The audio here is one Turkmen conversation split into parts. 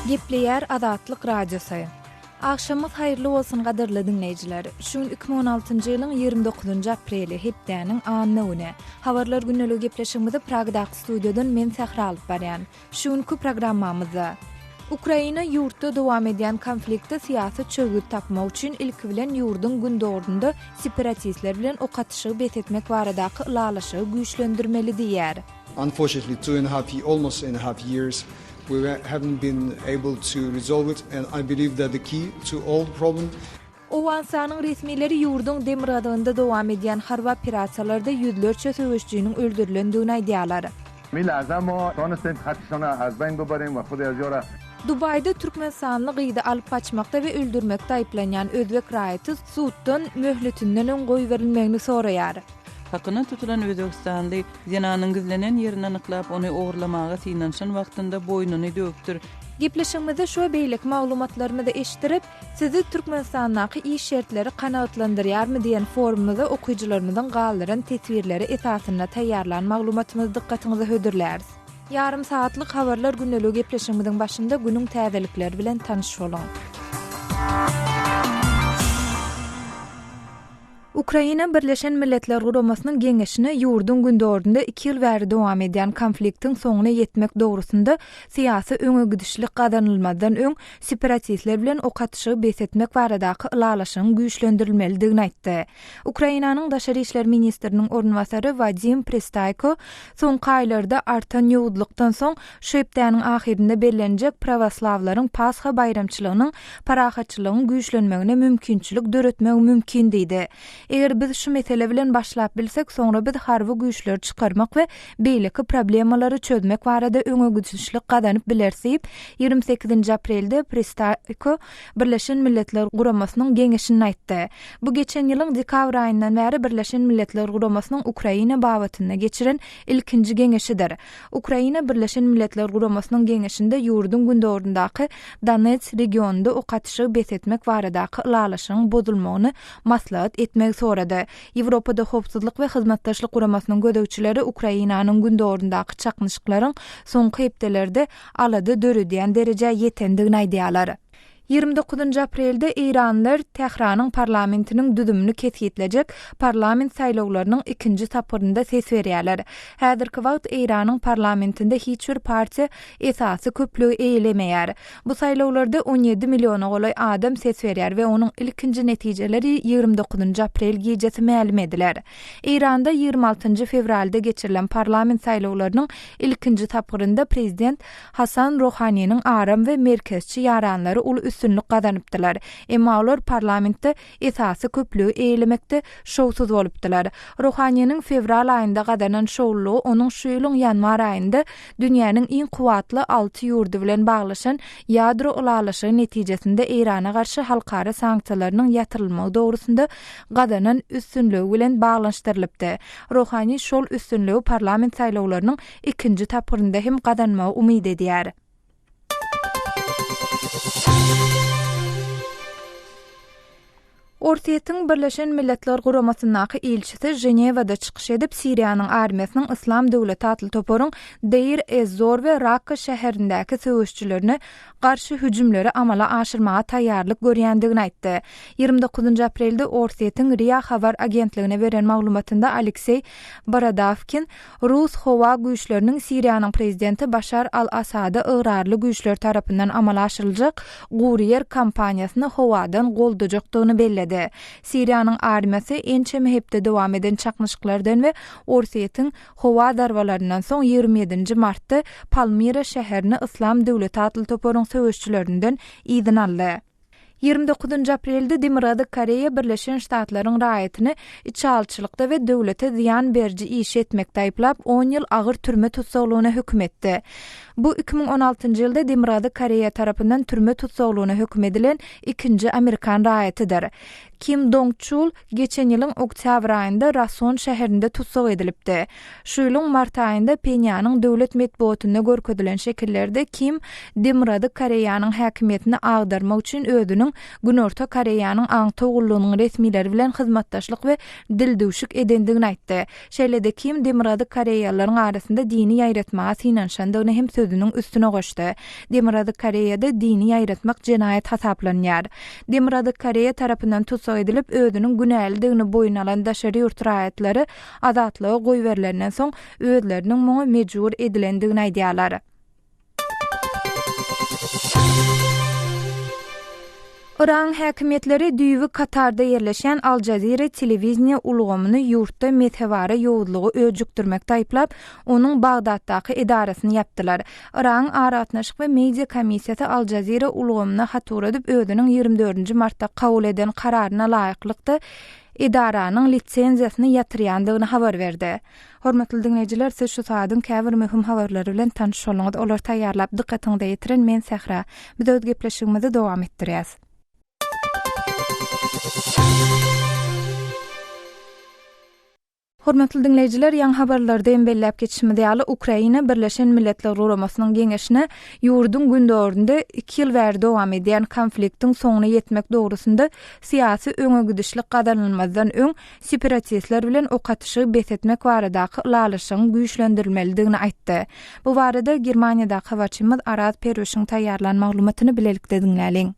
Gepleyer Adatlyk Radiosu. Akşamyz hayrly bolsun gaderly dinleyijiler. Şu 2016-njy ýylyň 29-njy apreli hepdäniň anyny. Habarlar günnälik gepleşigimizde Pragdaky studiodan men Sahra alyp barýan. Şuňky programmamyzda Ukraina ýurtda dowam edýän konfliktde syýasy çögüt tapmak üçin ilki bilen ýurdun gündorunda separatistler bilen okatışygy betetmek baradaky ulalaşygy güýçlendirmeli diýär. Unfortunately, almost 2.5 years, we haven't been able to resolve it, and I believe that the key to all the problem. Owansanyň resmileri ýurdun Demirgadynda dowam edýän harby operasiýalarda ýüzlerçe söwüşçüniň öldürilendigini aýdýarlar. Dubayda Türkmenistanly gyýda alyp kaçmakda we öldürmekde aýplanýan özbek raýaty suwtdan möhletinden öň goýberilmegini soraýar. Hakyna tutulan Özbekistanly ýananyň gizlenen ýerini anyklap ony ogurlamaga synanşan wagtynda boýnuny döktür. Gepleşigimizde şu beýlik maglumatlaryny da eşdirip, sizi Türkmenistanyň iş şertleri kanaatlandyrýarmy diýen forumda okuyjylarymyzdan galyran teswirleri esasyna taýýarlan maglumatymyzy dikkatiňize hödürläris. Yarım saatlyk habarlar günnälik gepleşigimizden başynda günüň täzelikleri bilen tanyş bolun. Ukraina Birleşen Milletler Guramasynyň geňeşine ýurdun gündorunda 2 ýyl bäri dowam edýän konfliktiň soňuna ýetmek dogrusynda syýasy öňe gidişlik gadanylmadan öň separatistler bilen okatışygy besetmek baradaky ulalaşygyň güýçlendirilmelidigini aýtdy. Ukrainanyň Daşary işler ministriniň ornwasary Vadim Pristayko soňky aýlarda artan ýowudlykdan soň şu hepdäniň ahirinde bellenjek prawoslavlaryň Pasxa bayramçylygynyň parahatçylygyň güýçlenmegine mümkinçilik döretmek mümkin diýdi. Eger biz şu mesele bilen başlap bilsek, sonra biz harby güýçler çykarmak we beýleki problemalary çözmek barada öňe gidişlik gadanyp bilersip, 28 aprelde Pristayko Birleşen Milletler Guramasynyň geňeşini aýtdy. Bu geçen ýylyň dekabr aýyndan bäri Birleşen Milletler Guramasynyň Ukraina babatyna geçiren ilkinji geňeşidir. Ukraina Birleşen Milletler Guramasynyň geňeşinde ýurdun gündorundaky Donetsk regionunda okatışygy besetmek baradaky ulalaşygyň bozulmagyny maslahat etmek sorady. Ýewropada howpsuzlyk we hyzmatdaşlyk guramasynyň gödäwçileri Ukrainanyň gündorundaky çaknyşyklaryň soňky hepdelerde alady döredýän derejä ýetendigini aýdýarlar. 29 aprelde İranlar Tehranyň parlamentiniň düdümini kesýetleşek parlament saýlawlarynyň ikinji tapyrynda ses berýärler. Häzirki wagt İranyň parlamentinde hiç bir partiýa esasy köplügi eýlemeýär. Bu saýlawlarda 17 milliona golay adam ses berýär we onuň ilkinji netijeleri 29 aprel gecesi ma'lum ediler. İranda 26 fevralda geçirilen parlament saýlawlarynyň ilkinji tapyrynda prezident Hasan Rohanyň aram we merkezçi ýaranlary ul üstünlük gazanypdylar. Emma olar parlamentde esasy köplügi eýlemekde şowsuz bolupdylar. Rohanyň fevral aýynda gazanan şowlugy onuň şu ýylyň ýanwar aýynda dünýäniň iň kuwatly 6 ýurdy bilen baglaşan ýadro ulalaşygy netijesinde Irana garşy halkara sanksiýalarynyň ýatyrylmagy dogrusynda gazanan üstünlügi bilen baglanşdyrylypdy. Rohany şol üstünlügi parlament saýlawlarynyň ikinji tapyrynda hem gazanmagy umyd edýär. Ortaýatyň Birleşen Milletler Guramasynyň elçisi Jenewada çykyş edip Siriýanyň armiýasynyň Islam döwleti atly toparyň Deir ez-Zor we Raqqa şäherindäki söwüşçülerine garşy hüjümleri amala aşyrmaga taýýarlyk görýändigini aýtdy. 29 aprelde Ortaýatyň RIA habar agentligine beren maglumatynda Aleksey Baradavkin Rus howa güýçleriniň Siriýanyň prezidenti Başar al-Asada ıgrarly güýçler tarapyndan amala aşyryljak Guriyer kampaniýasyny howadan goldajakdygyny belledi. Siriýanyň armiýasy ençe mehepde dowam eden çaknyşyklardan we Ortaýatyň howa darwalarynyň soň 27 martda Palmira şäherini Islam döwleti atly toparyň söwüşçülerinden izin aldy. 29 aprelde Demirgady Koreýa Birleşen Ştatlaryň raýatyny içalçylykda we döwlete ziýan berji iş etmekde aýplap 10 ýyl agyr türme tutsaglygyna hökm etdi. Bu 2016 ýylda Demirgady Koreýa tarapyndan türme tutsaglygyna hökm edilen ikinji Amerikan raýatydyr. Kim Dong-chul geçen ýylyň oktyabr aýynda Rason şäherinde tutsak edilipdi. Şu ýylyň mart aýynda Penýanyň döwlet medeniýetinde görkezdilen şekillerde Kim Demrady Koreýanyň häkimetini agdarmak üçin özüniň Günorta Koreýanyň aňy togullygynyň resmileri bilen hyzmatdaşlyk we dildewşik edendigini aýtdy. Şeýlede Kim Demrady Koreýalylaryň arasynda dini ýaýratmaga synanşandygyny hem sözüniň üstüne goşdy. Demrady Koreýada dini ýaýratmak jenaýat hasaplanýar. Demrady Koreýa tarapyndan tutsak edilip özüniň günälidigini boyuna alan daşary ýurt raýatlary azatlyga goý berilenden soň özleriniň muňa mejbur edilendigini aýdýarlar. Iran häkimetleri düýbi Katarda ýerleşen Al Jazeera telewizniýa ulgamyny ýurtda methewara ýowudlygy öjükdirmekde aýplap, onuň Bagdaddaky edarasyny ýapdylar. Iran Aratnaşyk we Media Komissiýasy Al Jazeera ulgamyna hatur edip özüniň 24 martda kabul eden kararyna laýyklykda edaranyň lisenziýasyny ýatyrýandygyny habar berdi. Hormatly dinleýijiler, siz şu saatyň käbir möhüm habarlary bilen tanyş bolňyz. Olar taýýarlap dikkatiňizde ýetiren men Sähra. Biz öz gepleşigimizi dowam etdirýäs. Hormatly dinleýijiler, ýa-ni habarlarda embelläp geçişmede ýaly Ukraina Birleşen Milletler Guramasynyň geňeşine ýurdun gündöründe 2 ýyl bäri dowam edýän konfliktiň soňuna ýetmek dogrusynda syýasy öňegidişlik gadanylmazdan öň separatistler bilen okatyşy besetmek baradaky lalaşyň güýçlendirilmelidigini aýtdy. Bu barada Germaniýadaky habarçymyz Araz Perweşiň taýýarlan maglumatyny bilelikde dinläliň.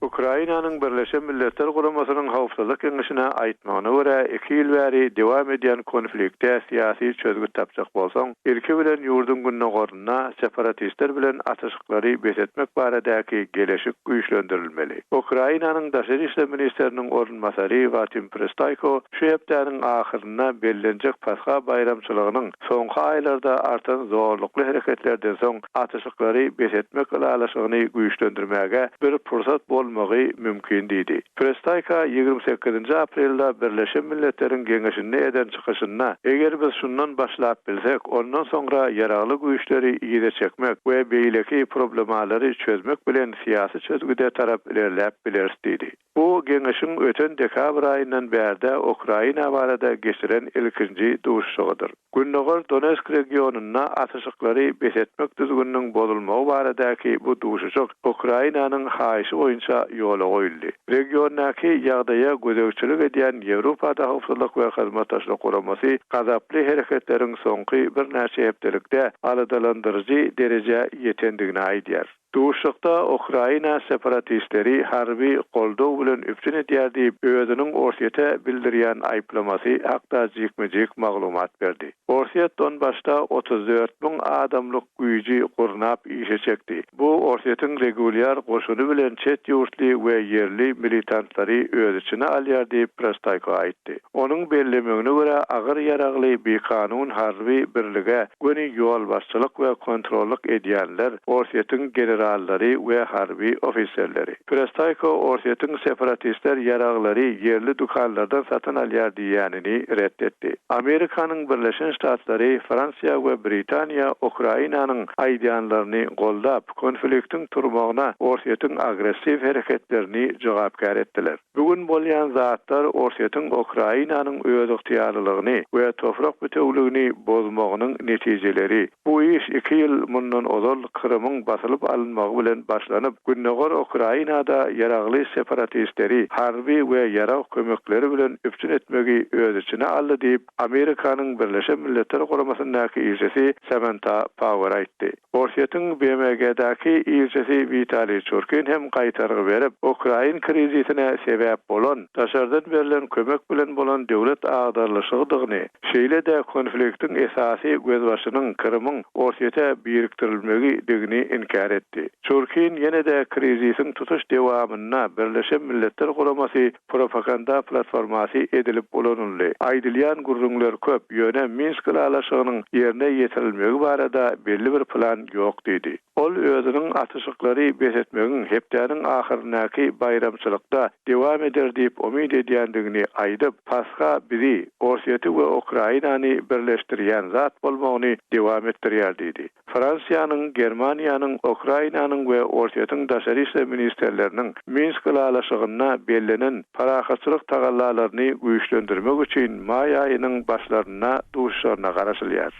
Ukrainanyň Birleşen Milletler Guramasynyň hawpsuzlyk keňeşine aýtmagyna görä 2 ýyl bäri dowam edýän konfliktde syýasy çözgü tapjak bolsaň, ilki bilen ýurdun günnägoruna separatistler bilen atyşyklary besetmek baradaky geleşik güýçlendirilmeli. Ukrainanyň daşary işler ministeriniň ornmasary Vadim Prestayko şu hepdäniň ahyryna bellenjek Pasxa bayramçylygynyň soňky aýlarda artan zorlukly hereketlerden soň atyşyklary besetmek lalaşygyny güýçlendirmäge bir pursat bolmagy mümkin diýdi. Prestayka 28 aprelda Birleşen Milletlerin Geňeşinde eden çykyşyna eger biz şundan başlap bilsek, ondan sonra ýaragly güýçleri ýyda çekmek we beýleki problemalary çözmek bilen syýasy çözgüde tarap ilerläp bileriz diýdi. Bu geňeşiň öten dekabr aýyndan bärde Ukraina barada geçiren ilkinji duşuşygydyr. Günnäger Donetsk regionuna atyşyklary besetmek düzgünniň bozulmagy baradaky bu duşuşyk Ukrainanyň haýyşy boýunça ýola goýuldy. Regiondaky ýagdaýa gözegçilik edýän Ýewropada hawpsuzlyk we hyzmatdaşlyk guramasy gazaply hereketleriň soňky bir näçe hepdelikde aladalandyrjy derejä ýetendigini aýdýar. Duşukda Ukraina separatistleri harbi goldaw bilen üpçün edýär diýip özüniň Orsiýete bildirýän aýplamasy hakda jikmejik maglumat berdi. Orsiýet Donbaşda 34.000 adamlyk güýji gurnap işe çekdi. Bu Orsiýetiň regulýar goşuny bilen çet ýurtly we ýerli militantlary öz içine alýar diýip Prestayko aýtdy. Onuň bellemegine görä agyr ýaragly bir kanun harbi birlige göni ýol başçylyk we kontrollyk edýänler Orsiýetiň generallary we harbi ofisserleri. Prestayko Orsiýetiň separatistler ýaraglary ýerli dukanlardan satyn alýar diýänini reddetdi. Amerikanyň Birleşen Ştatlary, Fransiýa we Britaniýa Ukrainanyň aýdýanlaryny goldap konfliktiň turmagyna Orsiýetiň agressiv hereketlerini jogapkar etdiler. Bugün bolýan zatlar Orsiýetiň Ukrainanyň öz ygtyýarlygyny we toprak bütewligini bozmagynyň netijeleri. Bu iş 2 ýyl mundan ozal Krymyň basylyp alınmagy bilen başlanyp, günnäger Ukrainada ýaragly separatistleri harbi we ýarag kömekleri bilen üpçün etmegi öz içine aldy diýip Amerikanyň Birleşen Milletler Guramasyndaky ilçesi Samantha Power aýtdy. Orsiýetiň BMG-däki ilçesi Vitali Churkin hem gaýtargy berip, Ukraina krizisine sebäp bolan, daşardan berilen kömek bilen bolan döwlet agdarlyşygyny, şeýle-de konfliktiň esasy gözbaşynyň Krymyň Orsiýete biriktirilmegi digini inkar etdi. Churkin ýene-de krizisiň tutuş dewamyna Birleşen Milletler Guramasy propaganda platformasy edilip bolanly. Aýdylýan gurrunlar köp ýöne Minsk lalaşygynyň ýerine ýetirilmegi barada belli bir plan ýok diýdi. Ol özünün atışıklary besetmegin hepdäniň ahyryndaky bayramçylykda dewam eder diýip umyd edýändigini aýdyp, Paska bizi Orsiýety we Ukrainany birleşdirýän zat bolmagyny dewam etdirýär diýdi. Fransiýanyň, Germaniýanyň, Ukrainanyň we Orsiýetyň daşary işler ministerleriniň Minsk galaşygyna bellenen parahatçylyk tagallalaryny güýçlendirmek üçin may aýynyň başlaryna duşaryna garaşylýar.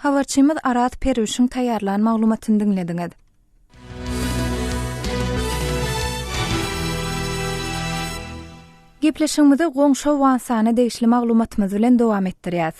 Habarçymyz Arat Perüşiň taýýarlan maglumatyny dinlediňiz. Gepleşigimizi goňşa Wansany degişli maglumatymyz bilen dowam etdirýäs.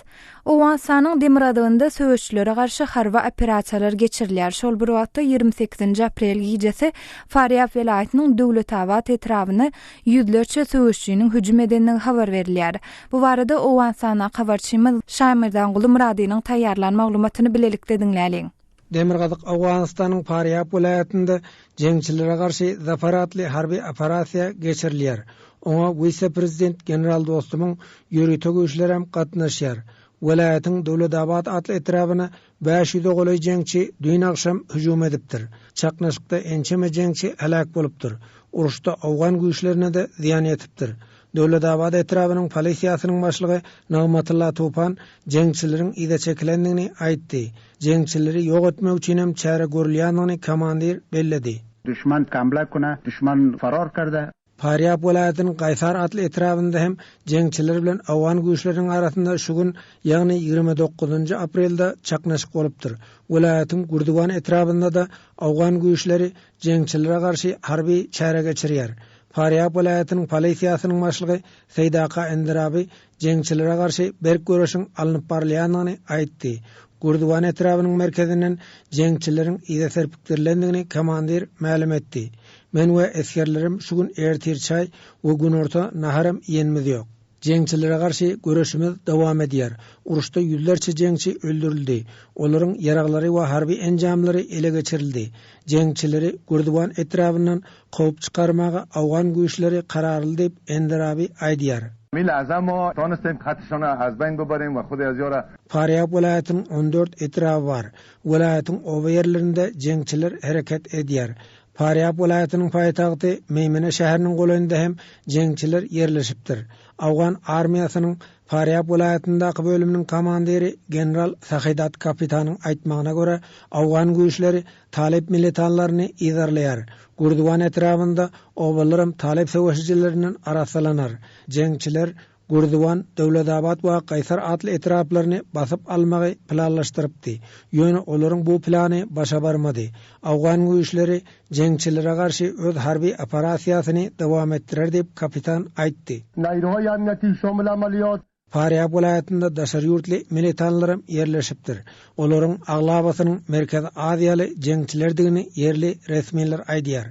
O Wansanyň Demiradygynda söwüşçülere garşy harby operasiýalar geçirilýär. Şol bir wagtda 28 aprel gecesi Faryab welaýatynyň Döwletawat etrawyny ýüzlerçe söwüşçüniň hüjüm edenini habar berilýär. Bu barada o Wansana habarçymyz Şaýmyrdan Gulumradynyň taýýarlan maglumatyny bilelikde dinläliň. Demirgazyk Awganistanyň Faryab welaýatynda jeňçilere garşy zafaratly harby operasiýa geçirilýär. Oňa vice-prezident general dostumyň ýöri tögüşleri hem gatnaşýar. Welaýatyň Döwletawat atly etrawyna 500 golay jeňçi dün akşam hüjüm edipdir. Çaknaşykda ençeme jeňçi halak bolupdyr. Uruşda Awgan güýçlerine de ziýan ýetipdir. Döwletawat etrawynyň polisiýasynyň başlygy Nagmatullah Tufan jeňçileriň ýa-da çekilendigini aýtdy. Jeňçileri ýok etmek üçin hem çäre görülýändigini komandir belledi. Düşman kamla kuna, düşman farar karda. Faryab welaýatynyň Gaýsar atly etrabynda hem jeňçiler bilen Awgan güýçleriniň arasynda şu gün, ýagny 29 aprelde çaknaşyk bolupdyr. Welaýatyň Gurduwan etrabynda da Awgan güýçleri jeňçilere garşy harby çäre geçirýär. Faryab welaýatynyň polisiýasynyň başlygy Seýdaka Endirabi jeňçilere garşy berk görüşiň alınıp barylýanyny aýtdy. Gurduwan etrawynyň merkezinden jeňçileriň ýa-da serpikdirlendigini komandir ma'lum etdi. Men we eskerlerim şu gün ertir çay we günorta naharam ýenmiz ýok. Jeňçilere garşy görüşimiz dowam edýär. Uruşda ýüzlerçe jeňçi öldürildi. Olaryň ýaraglary we harby enjamlary ele geçirildi. Jeňçileri Gurduwan etrabyndan gowy çykarmaga Awgan güýçleri kararly diýip Endirabi aýdýar. Mil azamo tonustem katışana az ben gobarem ve xuda yazıora. Faryab welaýatynyň 14 etrawy bar. Welaýatyň oba ýerlerinde jeňçiler hereket edýär. Faryab welaýatynyň paýtagty Meýmene şäheriniň golanynda hem jeňçiler ýerleşipdir. Awgan armiýasynyň Faryab welaýatyndaky bölüminiň komandiri general Sahidat kapitanyň aýtmagyna görä, Awgan güýçleri talep militanlaryny ýerleýär. Gurduwan etrabynda obalarym talep söwüşçilerinden arasalanar. Jeňçiler Gurduwan, Döwletawat we Gaýsar atly etraplaryny basyp almagy planlaşdyrypdy. Ýöne olaryň bu plany başa barmady. Awgan güýçleri jeňçilere garşy öz harby operasiýasyny dowam etdirer diýip kapitan aýtdy. Nayruha ýanyňaty şomul amaliyat. Faryab welaýatynda daşary ýurtly militanlarym ýerleşipdir. Olaryň aglabasynyň Merkezi Aziýaly jeňçilerdigini ýerli resmiler aýdýar.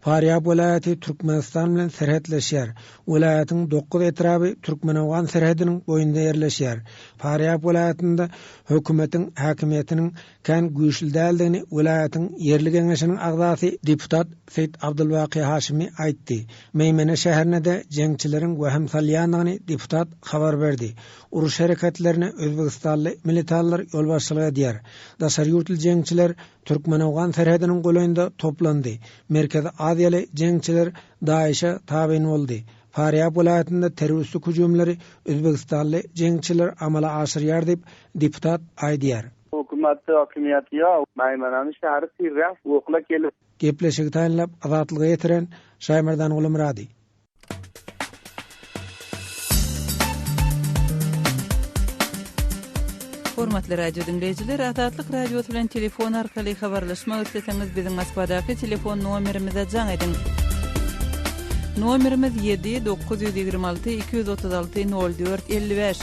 Faryab welaýaty Türkmenistan bilen serhetleşýär. Welaýatyň 9 etraby Türkmen-Awgan serhediniň boýunda ýerleşýär. Faryab welaýatynda hökümetiň häkimiýetiniň kän güýçli däldigini welaýatyň ýerli geňeşiniň agzasy deputat Seýid Abdulwaqy Haşimi aýtdy. Meýmene şäherine de jeňçileriň wehim salýandygyny deputat habar berdi. Uruş hereketlerine Özbegistanly militanlar ýol başçylyk edýär. Daşary ýurtly jeňçiler Türkmen-Awgan serhediniň golanynda toplandy. Merkezi Aziýaly jeňçiler Daişe tabiň boldy. Faryab welaýatynda terroristlik hüjümleri Özbegistanly jeňçiler amala aşyrýar diýip deputat aýdýar. Hökümeti ýa Meýmeneň şäheri sirräf okula kelip Gepleşigi taýinlap azatlyga ýetiren Şaýmyrdan Gulumrady. Hormatly radio dinleyijiler, Azatlyk radiosu bilen telefon arkaly habarlaşmak isleseňiz biziň Moskvadaky telefon nomerimize jaň edin. Nomerimiz 7-926-236-04-55.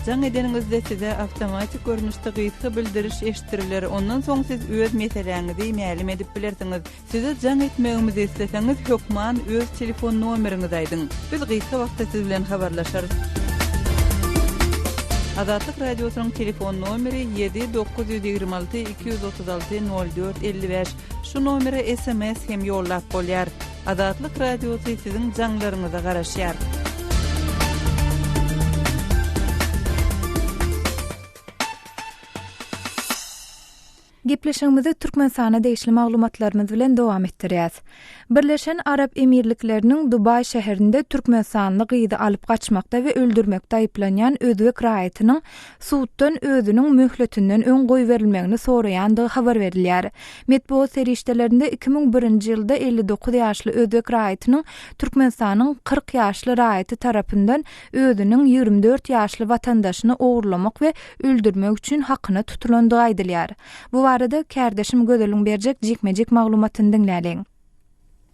Jaň edeningizde size awtomatik görnüşde gyýsy bildiriş eşitiriler. Ondan soň siz öz meseleňizi ma'lum edip bilersiňiz. Size jaň etmegimizi isleseňiz hökman öz telefon nomeriňizi aýdyň. Biz gyýsy wagtda siz bilen habarlaşarys. Azatlyk radiosynyň telefon nomeri 7-926-236-04-55. Şu nomere SMS hem ýollap bolýar. Azatlyk radiosy siziň jaňlaryňyza garaşýar. Gepleşigimizi Türkmenistana değişli maglumatlarymyz bilen dowam etdirýäs. Birleşen Arap Emirlikleriniň Dubai şäherinde Türkmenistanly gyýdy alyp gaçmakda we öldürmekde aýplanýan Özbek raýatynyň suwtdan özüniň möhletinden öň goýberilmegini soraýandygy habar berilýär. Medeniýet serişdelerinde 2001-nji ýylda 59 ýaşly Özbek raýatynyň Türkmenistanyň 40 ýaşly raýaty tarapyndan özüniň 24 ýaşly watandaşyny ogurlamak we öldürmek üçin hakyna tutulandygy aýdylýar. Bu arada kardeşim Gödeliň berjek jikmejik maglumatyny dinläliň.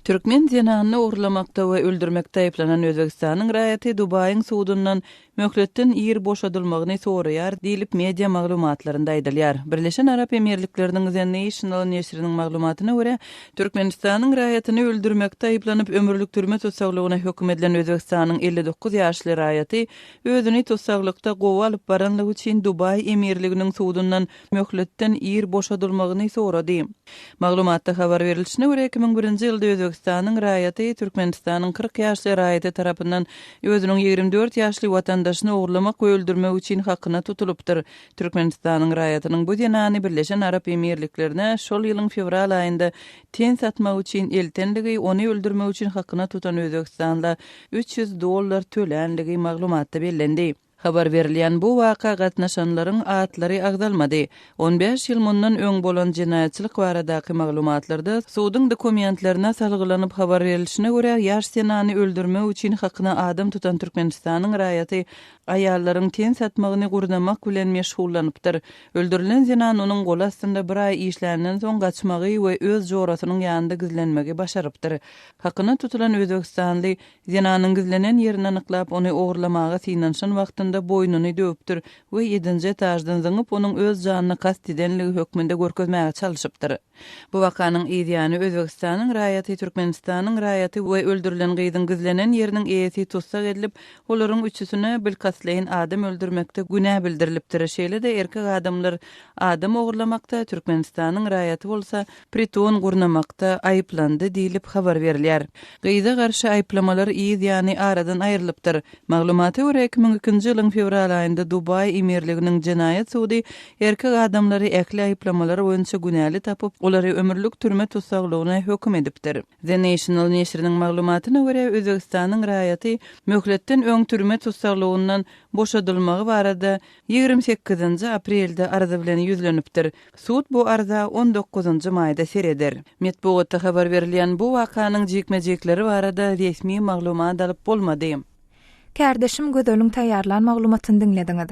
Türkmen zenanyny ogurlamakda we öldürmekde aýplanan Özbekistanyň raýaty Dubaiň suwdundan möhletden ýer boşadylmagyny soraýar diýilip media maglumatlarynda aýdylýar. Birleşen Arap Emirlikleriniň The National näşriniň maglumatyna görä, Türkmenistanyň raýatyny öldürmekde aýplanyp ömürlük türme tutsaglygyna hökm edilen Özbekistanyň 59 ýaşly raýaty özüni tutsaglykda gowy alyp baranlygy üçin Dubai Emirliginiň suwdundan möhletden ýer boşadylmagyny sorady. Maglumatda habar berilişine görä 2001-nji ýylda Özbekistanyň raýaty Türkmenistanyň 40 ýaşly raýaty tarapyndan özüniň 24 ýaşly watandaşyny ogurlamak we öldürmek üçin hakyna tutulupdyr. Türkmenistanyň raýatynyň bu denany Birleşen Arap Emirliklerine şol ýylyň fevral aýynda ten satmak üçin eltenligi, ony öldürmek üçin hakyna tutan Özbekistanda $300 tölenligi maglumatda bellendi. Habar berilýän bu waka gatnaşanlaryň atlary agdalmady. 15 ýyl mundan öň bolan jinayetçilik baradaky maglumatlarda suwdyň dokumentlerine salgylanyp habar berilişine görä ýaş senany öldürmek üçin hakyna adam tutan Türkmenistanyň raýaty aýallaryň ten satmagyny gurnamak bilen meşgullanypdyr. Öldürilen zenan onuň gol astynda bir aý işlärden soň gaçmagy we öz jorasynyň ýanynda gizlenmegi başarypdyr. Hakyna tutulan Özbekistanly zenanyň gizlenen ýerini anyklap ony ogurlamaga synanşan wagtynda boynunu döpdür we 7-nji etajdan zyňyp onuň öz janyny kast edenligi hökmünde görkezmäge çalyşypdyr. Bu wakanyň ýa-ni Özbekistanyň raýaty Türkmenistanyň raýaty we öldürilen gyýdyň gizlenen ýeriniň eýesi tutsak edilip, olaryň üçüsine bilkasleýin adam öldürmekde günä bildirilipdir. Şeýle-de erkek adamlar adam ogurlamakda, Türkmenistanyň raýaty bolsa priton gurnamakda aýyplandy diýilip habar berilýär. Gyýda garşy aýplamalar ýa-ni aradan aýrylypdyr. Maglumaty görä 2002-nji ýylyň fevral aýynda Dubai Emirliginiň jinayet suwdy erkek adamlary ekli aýplamalar boýunça günäli tapyp, olary ömürlük türme tutsaglygyna hökm edipdir. The National näşriniň maglumatyna görä Özbekistanyň raýaty möhletden öň türme tutsaglygynyň boşadylmagy barada 28-nji aprelde arza bilen ýüzlenipdir. Suwd bu arza 19-njy maýda sereder. Medeniýetde habar berilýän bu wakanyň jikmejekleri barada resmi maglumat alyp bolmady. Kardeşim Gödeliň taýýarlan maglumatyny dinlediňiz.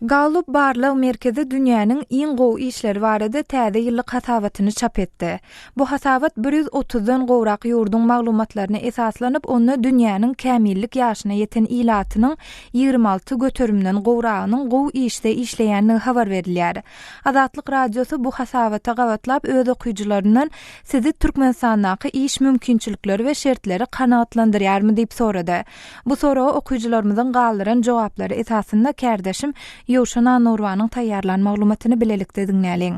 Galup Barlyg merkezi dünýäniň iň gowy işleri barada täze ýyllyk hasabatyny çap etdi. Bu hasabat 130-dan gowrak ýurdun maglumatlaryna esaslanyp, onu dünýäniň kämillik ýaşyna ýeten ilatynyň 26 götürümden gowragynyň gowy işde işleýänligi habar berilýär. Azatlyk radiosu bu hasabata gawatlap öz okuyjylaryndan sizi Türkmenistandaky iş mümkinçilikleri we şertleri kanagatlandyrýarmy diýip sorady. Bu soraga okuyjylarymyzyň galdyran jogaplary esasynda kardeşim Ýowşana Nurwanyň taýýarlan maglumatyny bilelikde dinläliň.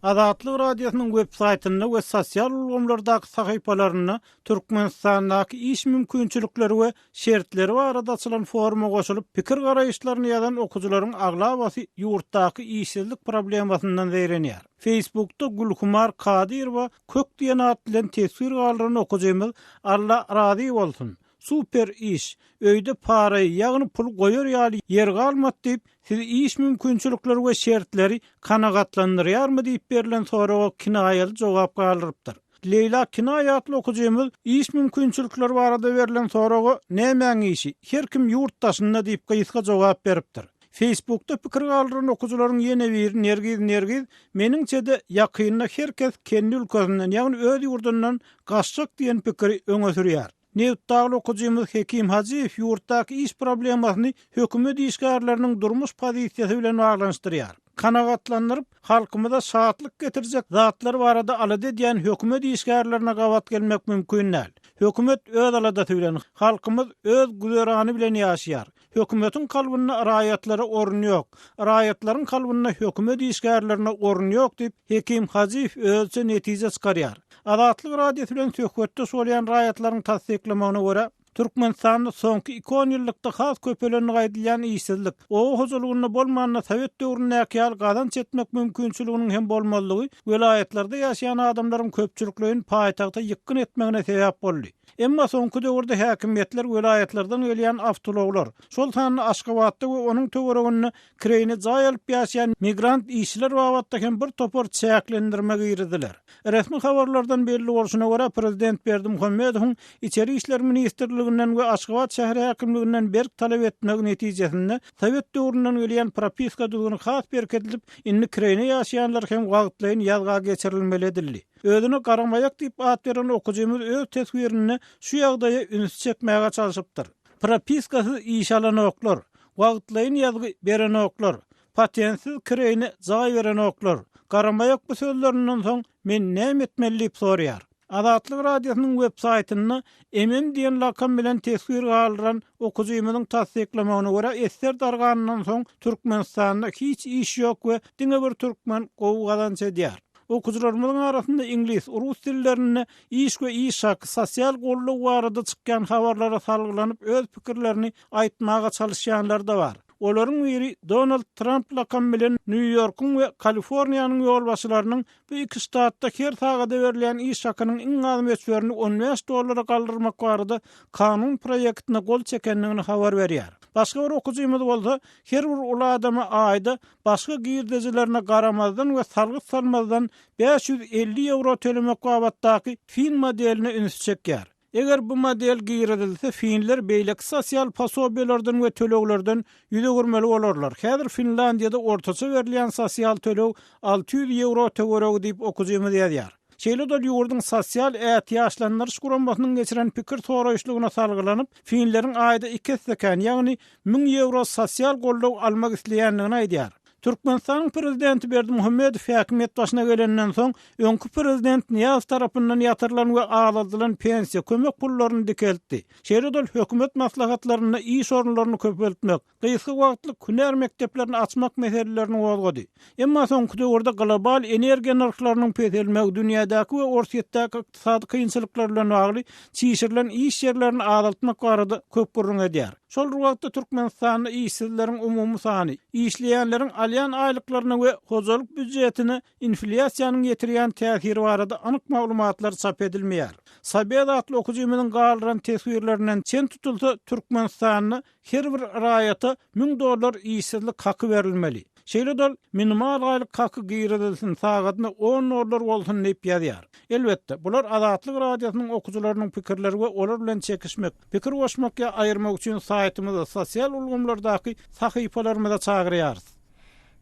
Azatlyk radiosynyň web saýtyny we sosial ulgamlardaky sahypalaryny Türkmenistandaky iş mümkinçilikleri we şertleri barada açylan foruma goşulyp pikir garaýyşlaryny ýazan okuwçylaryň aglabasy ýurtdaky işsizlik problematyndan beýrenýär. Facebook'ta Gulkumar Kadirova kök diýen at bilen tesir galdyran okuwçymyz Allah razy bolsun. Super iş, öýde parayı, ýagny pul goýar ýaly yer galmat diýip, siz iş mümkinçilikleri we şertleri kanagatlandyrýarmy diýip berilen soraga kinaýaly jogap galyrypdyr. Leyla Kinaya atly okuwçymyz iş mümkinçilikleri barada berilen soraga näme işi, her kim ýurtdaşyna diýip gyýyska jogap beripdir. Facebook'ta pikir galdyran okuwçylaryň ýene bir nergiz meniňçe-de ýakynda herkes kendi ülkesinden, ýagny öz ýurdundan gaçjak diýen pikiri öňe sürýär. Newtdagly okuwçymyz Hekim Hajiýew ýurtdaky iş problemasyny hökümet işgärleriniň durmuş pozisiýasy bilen baglanşdyrýar. Kanagatlandyryp, halkymyza şahatlyk getirjek zatlar barada alady diýen hökümet işgärlerine gawat gelmek mümkin näl. Hökümet öz aladaty bilen, halkymyz öz güzerany bilen ýaşaýar. Hökümetiň kalbyna raýatlary orun ýok. Raýatlaryň kalbyna hökümet işgärlerine orun ýok diýip Hekim Hajiýew özçe netije çykarýar. Azatlyk radiosu bilen söhbetde soýan raýatlaryň tasdiklamagyna görä, Türkmenistanda soňky 2 ýyllykda has köpeleni gaýdylýan işsizlik, o hozurlugyny bolmanyna Sowet döwrüne ýakyal gazanç etmek mümkinçiliginiň hem bolmalygy welaýatlarda ýaşaýan adamlaryň köpçüliklerini paýtagta ýykyn etmegine sebäp boldy. Emma soňky döwürde häkimetler welaýatlardan ölýän awtologlar, şol sanyny Aşgabatda we onuň töwereginde kireyne jaý alyp ýaşaýan migrant işçiler wagtda hem bir topar çäklendirme girdiler. Resmi habarlardan belli bolşuna görä prezident Berdimuhammedowyň içeri işler ministrliginden we Aşgabat şäheri häkimliginden berk talap etmek netijesinde Sowet döwründen ölýän propiska düzgüni has berketilip, inni kireyne ýaşaýanlar hem wagtlaryň ýazga geçirilmeli edildi. Özüne garamayak diýip at beren okujymyz öz teswirini şu ýagdaýa üns çekmäge çalışypdyr. Propiskasy iş alanoklar, wagtlaryň ýazgy berenoklar, patentsiz kireyne jaý berenoklar. Garamayak bu sözlerinden soň men näme etmeli diýip soraýar. Azatlyk radiosynyň web saýtyny MM diýen lakam bilen teswir galyran okujymyzyň tasdiklamagyna görä eser darganyndan soň Türkmenistanda hiç iş ýok we diňe bir türkmen gowgadan çedýär. Okujylarymyzyň arasynda ingliz, rus dillerini iş we iş haky, sosial golluk barada çykkan habarlara salgylanyp öz pikirlerini aýtmaga çalışýanlar da bar. Olaryň biri Donald Trump lakam bilen New Yorkyň we Kaliforniýanyň ýolbaşçylarynyň bu iki ştatda her sagada berilýän iş hakynyň iň az möçberini $15 galdyrmak barada kanun proýektine gol çekenligini habar berýär. Başga bir okujymyz bolsa, her bir ula adama aýda başga girdejilerine garamazdan we salgyt salmazdan €550 tölemek babatdaky fin modelini üns çekýär. Eger bu model giýredilse, finler beýlek sosial pasobelerden we töleglerden ýüze görmeli bolarlar. Häzir Finlandiýada ortaça berilýän sosial töleg €600 töweregi diýip okujymyz ýazýar. Şeýle de ýurdun sosial ähtiýaçlandyryş gurambasynyň geçiren pikir soraýşlygyna salgylanyp, finleriň aýda 2 sekan, ýagny €1000 sosial golluk almak isleýänligini aýdýar. Türkmenistan prezidenti Berdimuhammedow häkimet başyna gelenden soň öňkü prezident Niýaz tarapyndan ýatyrylan we aladylan pensiýa kömek pullaryny dikeltdi. Şeýle hökümet maslahatlaryna iş orunlaryny köpeltmek, gysga wagtlyk küner mekdeplerini açmak meselelerini gozgady. Emma soňky döwürde global energiýa narhlarynyň peýdelmegi dünýädäki we orsiýetdäki ykdysady kynçylyklar bilen bagly çiğişirilen iş ýerlerini azaltmak barada köp gurrun edýär. Şol wagtda Türkmenistanda işsizleriň umumy sany, işleýänleriň alýan aýlyklaryny we hozurlyk büdjetini inflasiýanyň ýetirýän täsiri barada anyk maglumatlar çap edilmeýär. Sabed atly okujymynyň galyran teswirlerinden çen tutulsa Türkmenistanyň her bir raýaty $1000 işsizlik haky berilmeli. Şeýle de minimal aýlyk haky giýredilsin, sagatyna $10 bolsun diýip ýazýar. Elbetde, bular Azatlyk radiosynyň okujylarynyň pikirleri we olar bilen çekişmek, pikir goşmakka aýyrmak üçin saýtymyzda sosial ulgamlardaky sahypalarymyza çagyrýarys.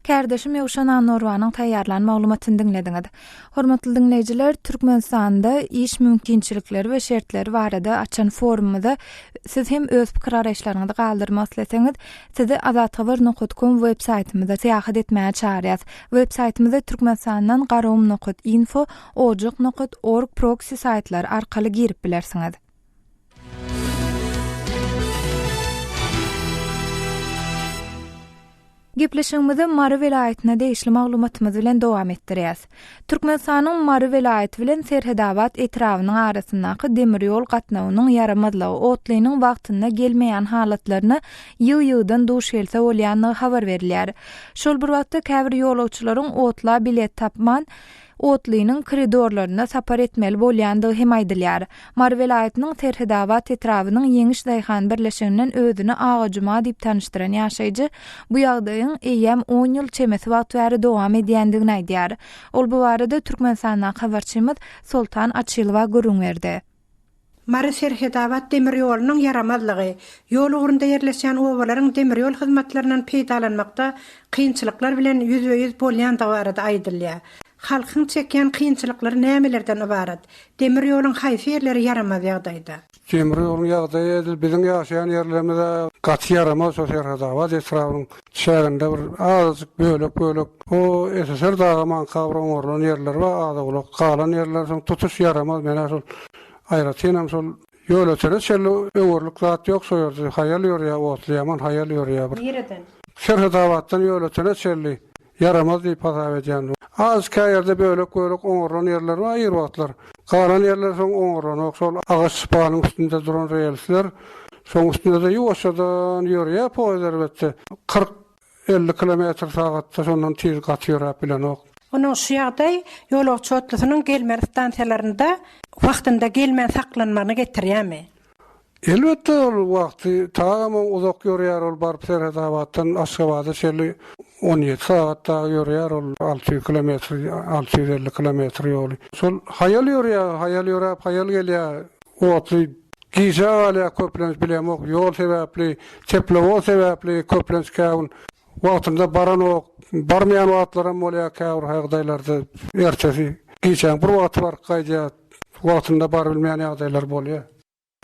Kardeşim Ýowşan Anorwanyň taýýarlan maglumatyny dinlediňiz. Hormatly dinleýijiler, Türkmenistanda iş mümkinçilikleri we şertleri barada açan forumda siz hem öz pikir araýşlaryňyzy galdyrmak isleseňiz, sizi azathabar.com web saýtymyza seýahat etmäge çağırýas. Web saýtymyzda Türkmenistandan garum.info, ojuk.org proxy saýtlar arkaly girip bilersiňiz. Gepleşigimizi Mary welaýatyna değişli maglumatymyz bilen dowam etdirýäs. Türkmenistanyň Mary welaýaty bilen Serhedabad etrawynyň arasyndaky demirýol gatnawynyň yaramazlygy otlynyň wagtyna gelmeýän halatlaryny ýyl-ýyldan duş gelse bolýanyny habar berilýär. Şol bir wagtda käbir ýolagçylaryň otla bilet tapman otlynyň koridorlaryna sapar etmeli bolýandygy hem aýdylýar. Mary welaýatynyň Serhedabad etrawynyň Ýeňiş Daýhan birleşiginden özüni Agajyma diýip tanışdyran ýaşaýjy bu ýagdaýyň eýem 10 ýyl çemesi wagt bäri dowam edýändigini aýdýar. Ol bu barada Türkmenistandan habarçymyz Soltan Açylowa görüň berdi. Mary Serhedabad demirýolunyň yaramazlygy, ýol ugurunda ýerleşýän obalaryň demirýol hyzmatlarynyň peýdalanmakda kynçylyklar bilen ýüze-ýüz bolýandygy barada aýdylýar. Halkyň çekýän kynçylyklary nämelerden ibarat? Demirýoluň haýsy ýerleri yaramaz ýagdaýda. Demirýoluň ýagdaýy biziň ýaşaýan ýerlerimizde gaty yaramaz Serhedabad etrawynyň çäginde bir azajyk bölek o SSR dagaman kabran bolan ýerler we azaglyk galan ýerler soň tutuş yaramaz. Mena şol aýratynam şol ýol ötüre şol öwürlük zat ýok soýardy. Haýal ýörýär, otlaýaman haýal ýörýär bir. Nereden? Serhedabaddan ýol ötüre şolly yaramaz diýip hasap edýän. Az kayerde bölek oňorlan yerler we aýyrwatlar. Galan yerler soň oňorlan, şol agaç spanyň üstünde duran relsler, soň üstünde de ýoşadan ýörýär poýzlar betde. 40-50 kilometr sagatda şondan tez gatýar bilen ok. Onun şu ýagdaý ýolagçy otlusynyň gelme stansiýalarynda wagtynda gelmän saklanmagyny getirýärmi? Elbette ol wagty tamam uzak ýörýär ol barp Serhedawatdan Aşgabat'a şerli 17 saatda ýörýär ol 600 kilometr 650 kilometr ýoly. Sol hayal ýörýär, hayal gelýär. Otly giýşe köplens bilemok, ýol sebäpli, teplowod sebäpli köplens käwün. Wagtynda baran ok, barmayan wagtlaram bolýar käwür haýdaýlarda ertesi giýşäň bir wagt bar gaýdýar. Wagtynda bar bilmeýän ýagdaýlar bolýar.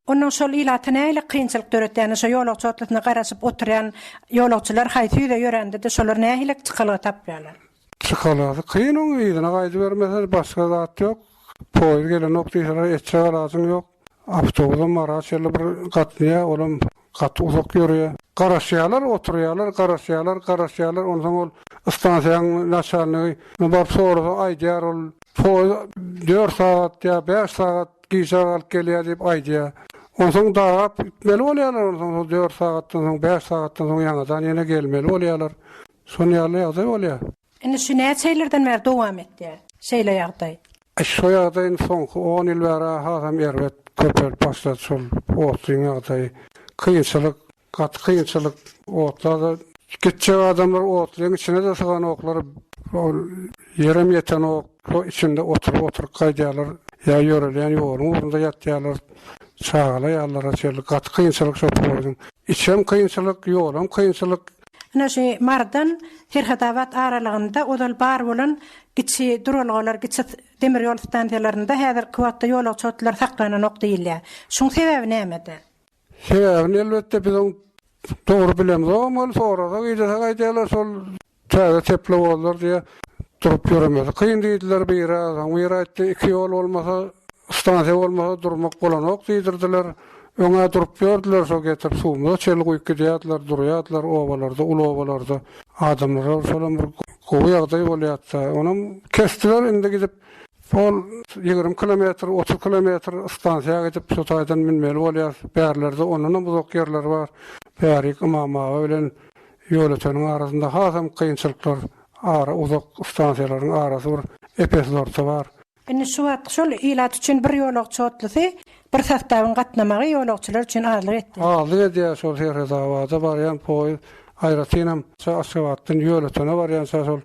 Onun şol ilaty näle kynçylyk döretýän, şo ýolagçy otlusyna garaşyp oturýan ýolagçylar haýsy-ýa ýörende de şolar nähilek çykalyk tapýarlar. Çykalyk kyn oň ýygyna gaýdy bermese başga zat ýok. Poýuz gelen noktalara etçe lazım ýok. Awtobusam maraşyly bir gatnaýa, olam gat uzak ýörýär. Garaşýarlar oturýarlar, ondan ol stansiýaň naçalnygy bar soragy aýdýar ol. Poýuz 4 saat ýa 5 saat giýşe alyp gelýär diýip aýdýar. Ondan da gitmeli bolýarlar, ondan 4 saatdan soň 5 saatdan soň ýanadan ýene gelmeli bolýarlar. Şonu ýaly bolýar. Indi şu näçelerden bäri dowam etdi? Şeýle ýagdaý. Şu ýagdaýyň soňky 10 ýyl bäri hasam erbet köpel başlady şol otlyň ýagdaýy. Kynçylyk otlarda gitçe adamlar otlyň içine de sygan oklary ýerem ýeten ok, içinde oturup gaýdýarlar. Ya ýörelýän ýolun urunda ýatýarlar. Çağala ýallara çelip gat kynçylyk şopurdyň. İçem kynçylyk, ýolum kynçylyk. Ana şu mardan Serhedawat aralygynda odal bar bolan gitçi duralgalar, gitçi demir ýol stansiýalarynda häzir kwatda ýolagçy otlar saklanan ok diýilýär. Şoň sebebi näme? Sebebi elbetde biziň dogry bilemiz. Ol sonra da gaýdýarlar şol täze teplowodlar diýe durup ýöremez. Kyn diýdiler bir aýtdy, 2 ýol bolmasa, stansiýa bolmasa durmak bolanok diýdirdiler. Öňe durup ýördiler, şo getirip suwmy çel goýup gidýärdiler, durýardylar obalarda, ulu obalarda. Adamlar şolam bir gowy ýagdaý bolýardy. Onam kestiler, indi gidip 20 kilometr, 30 kilometr stansiýaga gidip şu taýdan minmeli bolýar. Bärlerde onundan uzak ýerler bar. Bärik imama bilen ýol öteniň arasynda hasam kynçylyklar, uzak stansiýalaryň arasy bir epizorda bar. Indi şu wagt şol ilat üçin bir ýolagçy otlusy bir saftabyň gatnamagy ýolagçylar üçin arlyk etdi. Arlyk edýär şol Serhedawatda barýan poýuz aýratynam Aşgabatdan ýol ötene barýan şol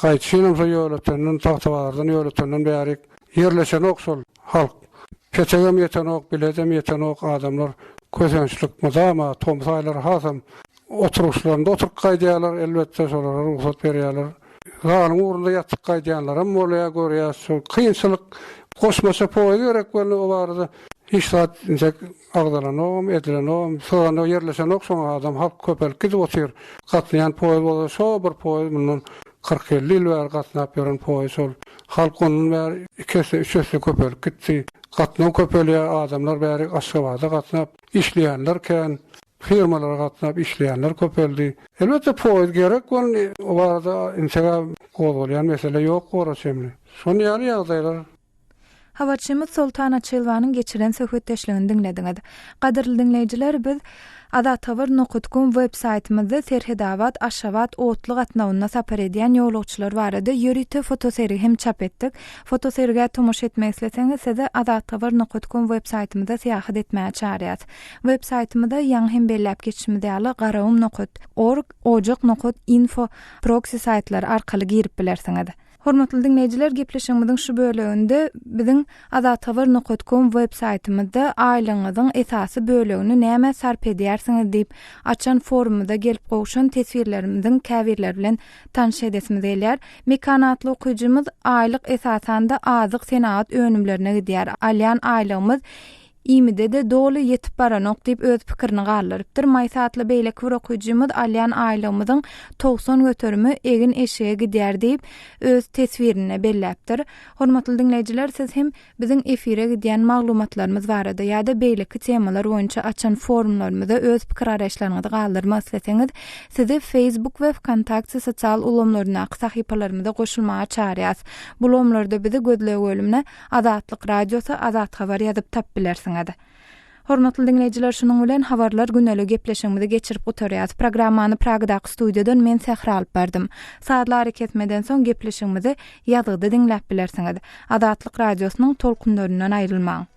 gaýtşynam şol ýol öteniň tahtawardan ýol öteniň bärik ýerleşen ok şol halk. Keçegem ýeten ok, biledem ýeten ok adamlar közençlik mudama tomsaýlar hasam oturuşlarynda oturup gaýdýarlar, elbetde şolara ruhsat berýärler. Galyň urunda ýatyp gaýdýanlar hem bolýar görýär, şu kynçylyk goşmasa poýuz gerek bolýar o barada. Hiç zat injek agdalanam, edilenem, soňra ýerleşen ok soň adam halk köpelik gidip otyr. Gatnaýan poýuz bolsa, şo bir poýuz mundan 40-50 ýyl bäri gatnap ýören poýuz ol. Halk onuň bäri 2-3 köpelik gitdi. Gatnaw köpelýär adamlar bäri Aşgabatda gatnap işleýänlerken firmalara gatnap işleýänler köpeldi. Elbetde poýuz gerek bolýar. O barada insega gowulýan mesele ýok goraşymly. Şonu ýaly ýagdaýlar. Habarçymyz Sultana Çylwanyň geçiren söhbetdeşligini dinlediňiz. Gaderli dinleýijiler, biz adatawr.com websaytymyzda Serhedawat Aşgabat otly gatnawyna sapar edýän ýolagçylar barada ýörüte fotoseri hem çap etdik. Fotoseriga tomoş etmek isleseňiz, size adatawr.com websaytymyzda seýahat etmäge çağırýar. Websaytymyzda ýaňy hem belläp geçişmediýäli garawum.org, ojak.info proxy saytlar arkaly girip bilersiňiz. Hormatly dinleyijiler, gepleşigimiziň şu böleginde biziň adatawr.com websaytymyzda aýlyňyzyň esasy bölegini näme sarp edýärsiňiz diýip açan forumda gelip gowşan tesbirlerimiziň käbirler bilen tanış edesimiz gelýär. Mekanatly okujymyz aýlyk esasanda azyk senaat önümlerine gidýär. Alýan aýlygymyz İmide de dolu yetip baranok diýip öz pikirini gallyrypdyr. Maýsatly beýleki bir okujymyz Alyan aýlymyzyň 90 götürümü egin eşeğe gidýär diýip öz teswirini belläpdir. Hormatly dinleýijiler, siz hem biziň efire gidýän maglumatlarymyz barada ýa-da beýleki temalar boýunça açan forumlarymyzda öz pikir araşlaryňyzy galdyrmak isteseňiz, sizi Facebook we Kontakty sosial ulamlaryna sahypalarymyzda goşulmaga çağırýas. Bu ulamlarda bizi gözlegi bölümine Azatlyk Radiosu Azat Habar ýazyp tap bilersiňiz. Hormatly dinleýijiler, şunuň bilen habarlar güneli gepleşigimizi geçirip oturýar. Programmany Pragdaky studiýadan men Sehra alyp berdim. Saatlar ketmeden soň gepleşigimizi ýazgyda dinläp bilersiňiz. Azatlyk Radiosynyň tolkunlaryndan aýrylmaň.